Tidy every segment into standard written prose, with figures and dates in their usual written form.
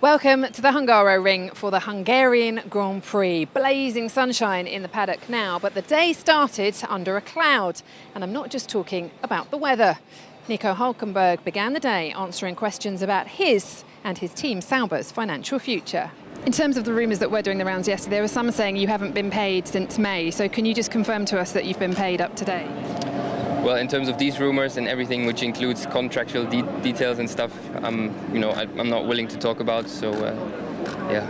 Welcome to the Hungaroring for the Hungarian Grand Prix. Blazing sunshine in the paddock now, but the day started under a cloud. And I'm not just talking about the weather. Nico Hülkenberg began the day answering questions about his and his team Sauber's financial future. In terms of the rumours that were doing the rounds yesterday, there were some saying you haven't been paid since May. So can you just confirm to us that you've been paid up to date? Well, in terms of these rumours and everything, which includes contractual details and stuff, I'm not willing to talk about. So, yeah.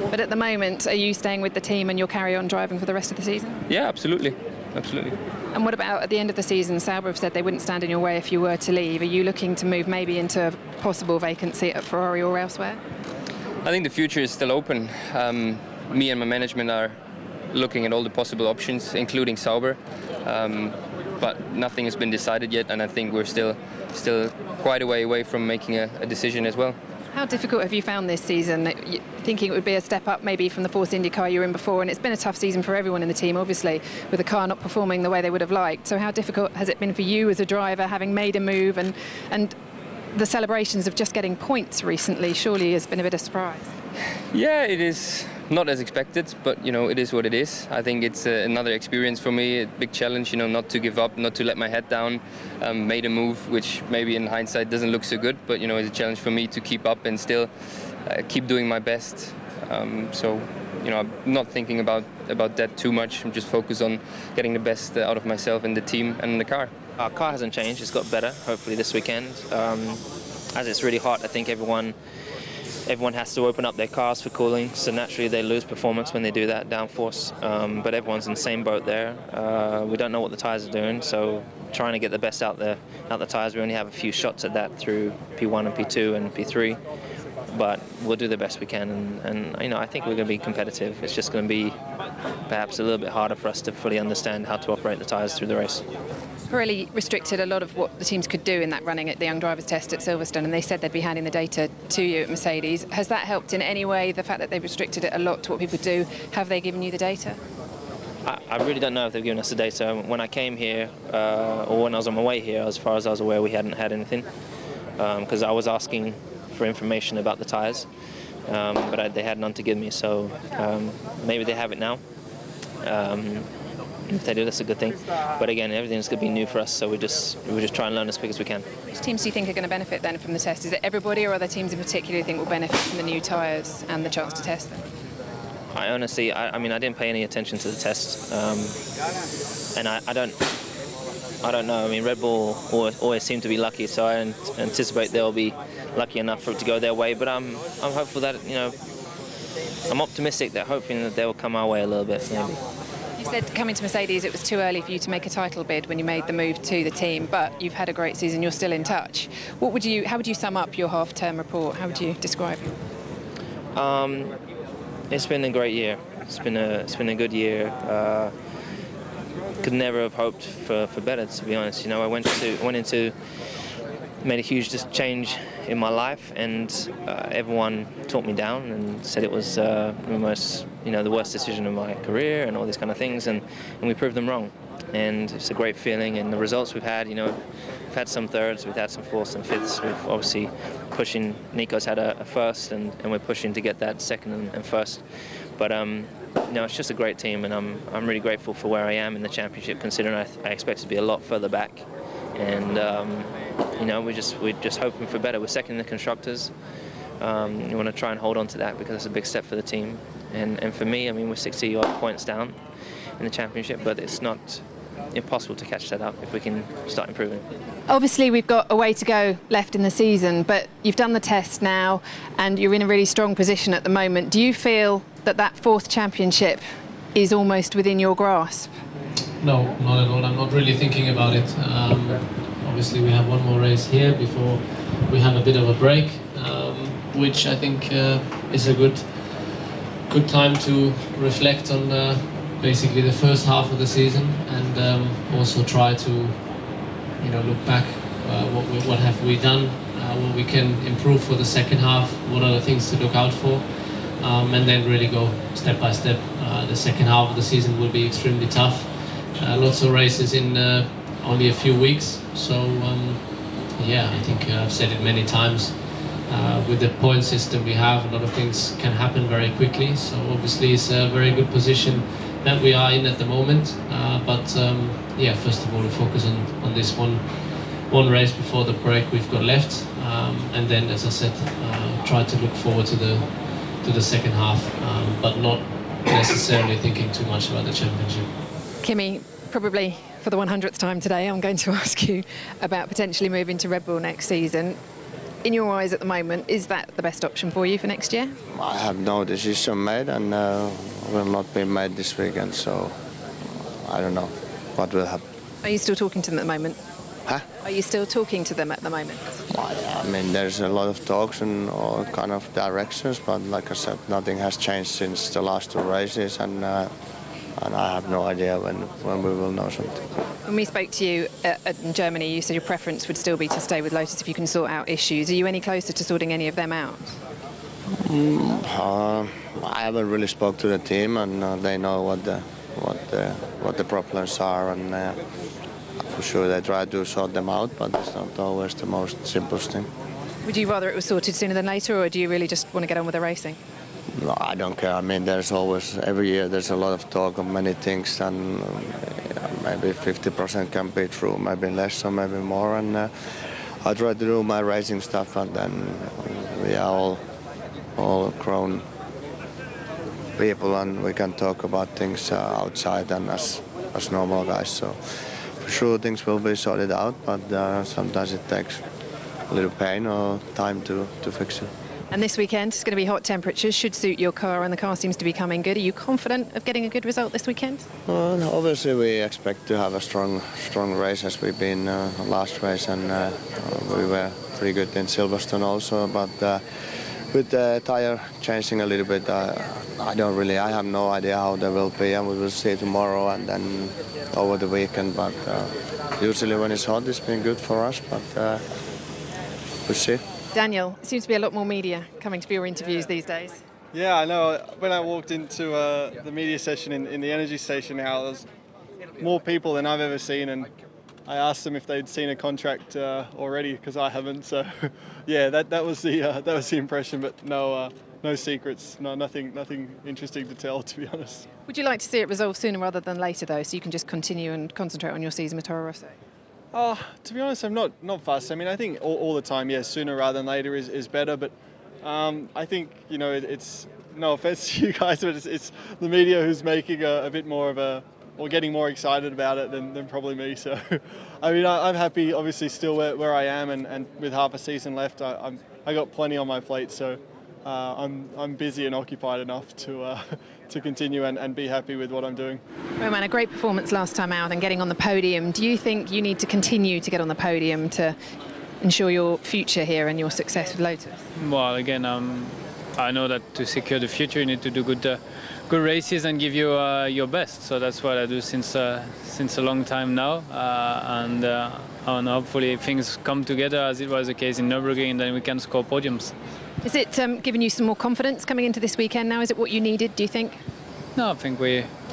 But at the moment, are you staying with the team and you'll carry on driving for the rest of the season? Yeah, absolutely, absolutely. And what about at the end of the season? Sauber have said they wouldn't stand in your way if you were to leave. Are you looking to move maybe into a possible vacancy at Ferrari or elsewhere? I think the future is still open. Me and my management are looking at all the possible options, including Sauber. But nothing has been decided yet, and I think we're still quite a way away from making a decision as well. How difficult have you found this season? Thinking it would be a step up maybe from the Force Indy car you were in before, and it's been a tough season for everyone in the team, obviously, with the car not performing the way they would have liked. So how difficult has it been for you as a driver, having made a move, and the celebrations of just getting points recently surely has been a bit of a surprise? Yeah, it is not as expected, but it is what it is. I think it's another experience for me, a big challenge, not to give up, not to let my head down. Made a move which maybe in hindsight doesn't look so good, but it's a challenge for me to keep up and still keep doing my best. So I'm not thinking about that too much. I'm just focused on getting the best out of myself and the team and the car. Our car hasn't changed, it's got better, hopefully this weekend. As it's really hot, I think everyone has to open up their cars for cooling, so naturally they lose performance when they do that downforce. But everyone's in the same boat there. We don't know what the tyres are doing, so trying to get the best out the tyres. We only have a few shots at that through P1 and P2 and P3, but we'll do the best we can. And I think we're going to be competitive. It's just going to be perhaps a little bit harder for us to fully understand how to operate the tyres through the race. Pirelli restricted a lot of what the teams could do in that running at the Young Drivers Test at Silverstone, and they said they'd be handing the data to you at Mercedes. Has that helped in any way, the fact that they've restricted it a lot to what people do? Have they given you the data? I really don't know if they've given us the data. When I came here, or when I was on my way here, as far as I was aware, we hadn't had anything, because I was asking for information about the tyres, but they had none to give me, so maybe they have it now. If they do, that's a good thing. But again, everything's going to be new for us, so we just try and learn as quick as we can. Which teams do you think are going to benefit then from the test? Is it everybody, or are there teams in particular you think will benefit from the new tyres and the chance to test them? I honestly, I didn't pay any attention to the test, and I don't know. I mean, Red Bull always seem to be lucky, so I anticipate they'll be lucky enough for it to go their way. But I'm hopeful that I'm optimistic that hoping that they will come our way a little bit, maybe. You said coming to Mercedes it was too early for you to make a title bid when you made the move to the team, but you've had a great season, you're still in touch. How would you sum up your half-term report? How would you describe it? It's been a great year. It's been a good year. Could never have hoped for better, to be honest. Made a huge change in my life, and everyone talked me down and said it was the worst decision of my career and all these kind of things, and we proved them wrong. And it's a great feeling, and the results we've had, we've had some thirds, we've had some fourths and fifths. We've obviously pushing. Nico's had a first, and we're pushing to get that second and first. But it's just a great team, and I'm really grateful for where I am in the championship, considering I expect to be a lot further back. And we're just hoping for better. We're second in the constructors. You want to try and hold on to that because it's a big step for the team. And for me, we're 60-odd points down in the championship, but it's not impossible to catch that up if we can start improving. Obviously, we've got a way to go left in the season, but you've done the test now, and you're in a really strong position at the moment. Do you feel that fourth championship is almost within your grasp? No, not at all. I'm not really thinking about it. Obviously, we have one more race here before we have a bit of a break, which I think is a good time to reflect on basically the first half of the season, and also try to look back. What have we done? What we can improve for the second half? What are the things to look out for? And then really go step by step. The second half of the season will be extremely tough. Lots of races in only a few weeks, so yeah, I think I've said it many times. with the point system we have, a lot of things can happen very quickly. So obviously it's a very good position that we are in at the moment. Yeah, first of all, we focus on this one race before the break we've got left, and then, as I said, try to look forward to the second half, but not necessarily thinking too much about the championship. Kimi, probably for the 100th time today, I'm going to ask you about potentially moving to Red Bull next season. In your eyes at the moment, is that the best option for you for next year? I have no decision made, and will not be made this weekend, so I don't know what will happen. Are you still talking to them at the moment? Huh? Are you still talking to them at the moment? I mean, there's a lot of talks in all kind of directions, but like I said, nothing has changed since the last 2 races, and I have no idea when we will know something. When we spoke to you in Germany, you said your preference would still be to stay with Lotus if you can sort out issues. Are you any closer to sorting any of them out? I haven't really spoke to the team, and they know what the problems are, and for sure they try to sort them out, but it's not always the most simplest thing. Would you rather it was sorted sooner than later, or do you really just want to get on with the racing? No, I don't care. I mean, there's always, every year there's a lot of talk of many things, and maybe 50% can be true, maybe less or maybe more, and I try to do my racing stuff, and then we are all grown people, and we can talk about things outside and as normal guys, so for sure things will be sorted out, but sometimes it takes a little pain or time to fix it. And this weekend, it's going to be hot temperatures, should suit your car, and the car seems to be coming good. Are you confident of getting a good result this weekend? Well, obviously we expect to have a strong race as we've been last race, and we were pretty good in Silverstone also, but with the tire changing a little bit, I have no idea how they will be, and we will see tomorrow and then over the weekend, but usually when it's hot it's been good for us, but we'll see. Daniel, it seems to be a lot more media coming to your interviews these days. Yeah, I know. When I walked into the media session in the energy station now, there's more people than I've ever seen, and I asked them if they'd seen a contract already, because I haven't. So, yeah, that was the impression, but no secrets, nothing interesting to tell, to be honest. Would you like to see it resolved sooner rather than later, though, so you can just continue and concentrate on your season with Toro Rosso? Oh, to be honest, I'm not fussed. I mean, I think all the time, yes, sooner rather than later is better. But I think, you know, it's no offense to you guys, but it's the media who's making a bit more of or getting more excited about it than probably me. So, I mean, I'm happy, obviously, still where I am, and with half a season left, I got plenty on my plate. So, I'm busy and occupied enough to continue and be happy with what I'm doing. Roman, a great performance last time out and getting on the podium. Do you think you need to continue to get on the podium to ensure your future here and your success with Lotus? Well, again, I know that to secure the future, you need to do good races and give your best. So that's what I do since a long time now, and hopefully things come together as it was the case in Nürburgring, and then we can score podiums. Is it giving you some more confidence coming into this weekend now? Is it what you needed, do you think? No, I think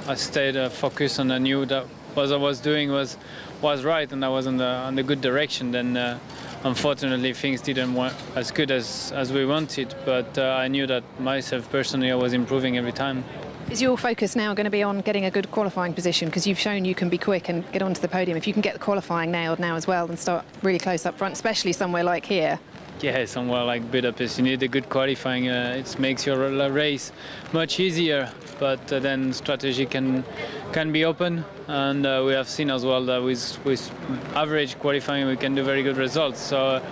I stayed focused, and I knew that what I was doing was right, and I was on the good direction. Then unfortunately things didn't work as good as we wanted, but I knew that myself personally I was improving every time. Is your focus now going to be on getting a good qualifying position? Because you've shown you can be quick and get onto the podium. If you can get the qualifying nailed now as well and start really close up front, especially somewhere like here. Yeah, somewhere like Budapest, you need a good qualifying. It makes your race much easier, but then strategy can be open, and we have seen as well that with average qualifying we can do very good results. So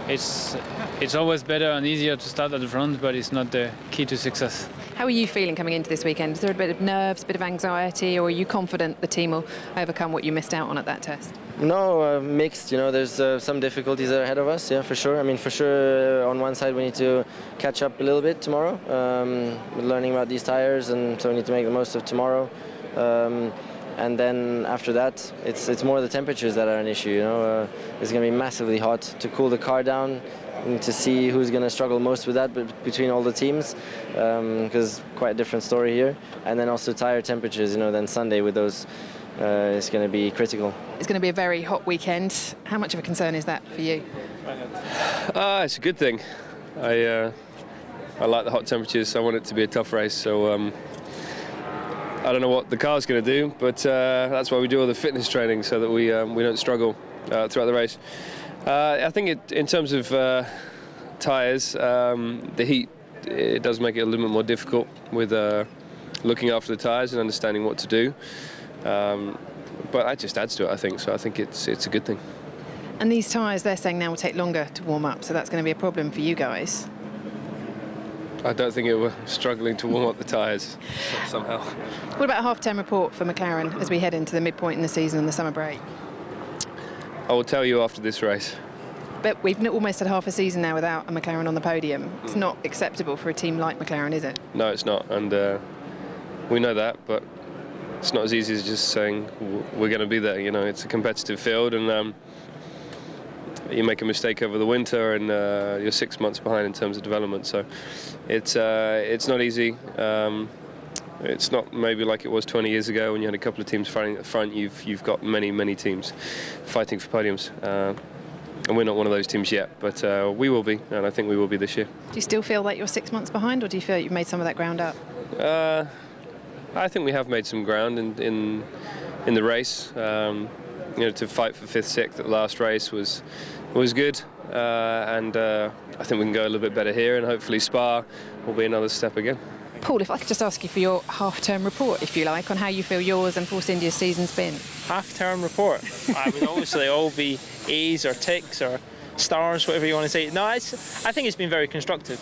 it's always better and easier to start at the front, but it's not the key to success. How are you feeling coming into this weekend? Is there a bit of nerves, a bit of anxiety, or are you confident the team will overcome what you missed out on at that test? No, mixed. You know, there's some difficulties that are ahead of us. Yeah, for sure. I mean, for sure, on one side we need to catch up a little bit tomorrow. We're learning about these tires, and so we need to make the most of tomorrow. And then after that, it's more the temperatures that are an issue. You know, it's going to be massively hot. To cool the car down, and to see who's going to struggle most with that between all the teams, because quite a different story here. And then also tire temperatures. You know, then Sunday with those. It's going to be critical. It's going to be a very hot weekend. How much of a concern is that for you? It's a good thing. I like the hot temperatures. I want it to be a tough race. So I don't know what the car's going to do, but that's why we do all the fitness training so that we don't struggle throughout the race. I think in terms of tyres, the heat, it does make it a little bit more difficult with looking after the tyres and understanding what to do. But that just adds to it, I think. So I think it's a good thing. And these tyres, they're saying now will take longer to warm up, so that's going to be a problem for you guys. I don't think we're struggling to warm up the tyres somehow. What about a half-term report for McLaren as we head into the midpoint in the season and the summer break? I will tell you after this race. But we've almost had half a season now without a McLaren on the podium. It's not acceptable for a team like McLaren, is it? No, it's not, and we know that, but it's not as easy as just saying we're going to be there. You know, it's a competitive field, and you make a mistake over the winter, and you're 6 months behind in terms of development. So it's not easy. It's not maybe like it was 20 years ago when you had a couple of teams fighting at the front. You've got many teams fighting for podiums. And we're not one of those teams yet, but we will be, and I think we will be this year. Do you still feel like you're 6 months behind, or do you feel like you've made some of that ground up? I think we have made some ground in the race. You know, to fight for 5th, 6th at the last race was good, and I think we can go a little bit better here, and hopefully Spa will be another step again. Paul, if I could just ask you for your half-term report, if you like, on how you feel yours and Force India's season's been. Half-term report? I mean, obviously all be A's or ticks or stars, whatever you want to say. No, I think it's been very constructive.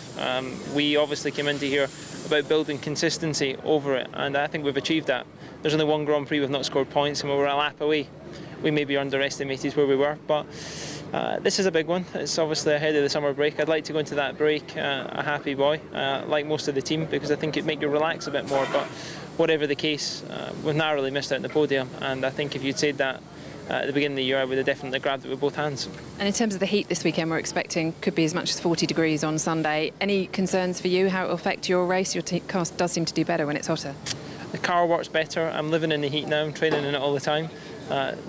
We obviously came into here about building consistency over it, and I think we've achieved that. There's only one Grand Prix we've not scored points, and we were a lap away. We maybe underestimated where we were, but this is a big one. It's obviously ahead of the summer break. I'd like to go into that break a happy boy, like most of the team, because I think it'd make you relax a bit more. But whatever the case, we've narrowly missed out on the podium, and I think if you'd said that at the beginning of the year, I would have definitely grabbed it with both hands. And in terms of the heat this weekend, we're expecting could be as much as 40 degrees on Sunday. Any concerns for you, how it will affect your race? Your car does seem to do better when it's hotter. The car works better. I'm living in the heat now. I'm training in it all the time.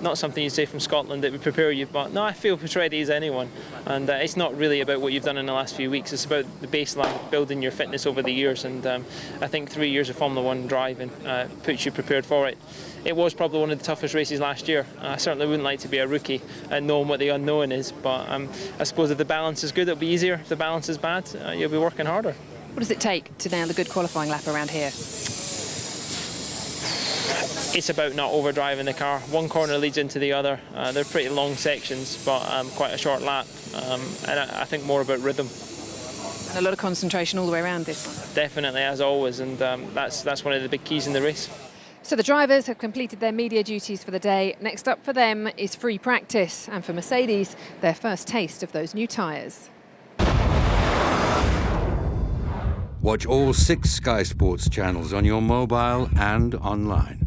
Not something you'd say from Scotland that would prepare you, but no, I feel as ready as anyone. And it's not really about what you've done in the last few weeks. It's about the baseline, building your fitness over the years. And I think 3 years of Formula 1 driving puts you prepared for it. It was probably one of the toughest races last year. I certainly wouldn't like to be a rookie and knowing what the unknown is. But I suppose if the balance is good, it'll be easier. If the balance is bad, you'll be working harder. What does it take to nail the good qualifying lap around here? It's about not overdriving the car. One corner leads into the other. They're pretty long sections, but quite a short lap. And I think more about rhythm. And a lot of concentration all the way around this one. Definitely, as always, and that's one of the big keys in the race. So the drivers have completed their media duties for the day. Next up for them is free practice, and for Mercedes, their first taste of those new tyres. Watch all 6 Sky Sports channels on your mobile and online.